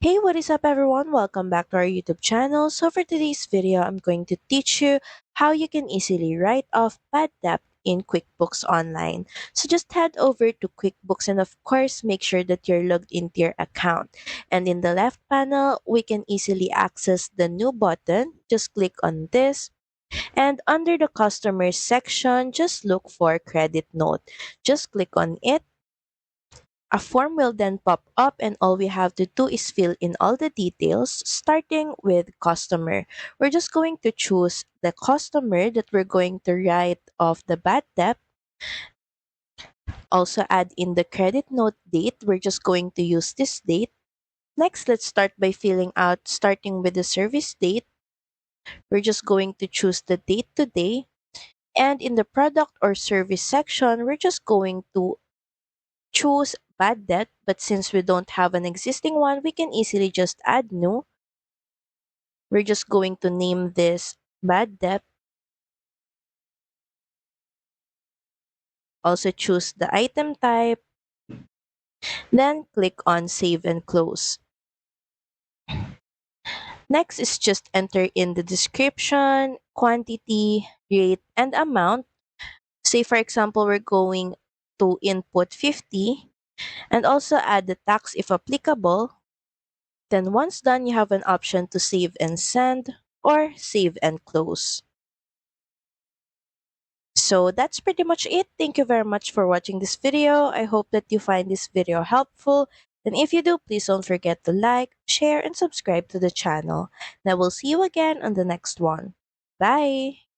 Hey, what is up everyone? Welcome back to our YouTube channel. So for today's video, I'm going to teach you how you can easily write off bad debt in QuickBooks Online. So just head over to QuickBooks and of course, make sure that you're logged into your account. And in the left panel, we can easily access the new button. Just click on this. And under the customers section, just look for credit note. Just click on it. A form will then pop up and all we have to do is fill in all the details starting with customer. We're just going to choose the customer that we're going to write off the bad debt. Also add in the credit note date. We're just going to use this date. Next, let's start by filling out starting with the service date. We're just going to choose the date today. And in the product or service section, we're just going to choose bad debt, but since we don't have an existing one, we can easily just add new. We're just going to name this bad debt. Also choose the item type, then click on save and close. Next is just enter in the description, quantity, rate, and amount. Say for example, we're going to input 50 and also add the tax if applicable. Then once done, you have an option to save and send or save and close. So that's pretty much it. Thank you very much for watching this video. I hope that you find this video helpful. And if you do, please don't forget to like, share, and subscribe to the channel. And I will see you again on the next one. Bye!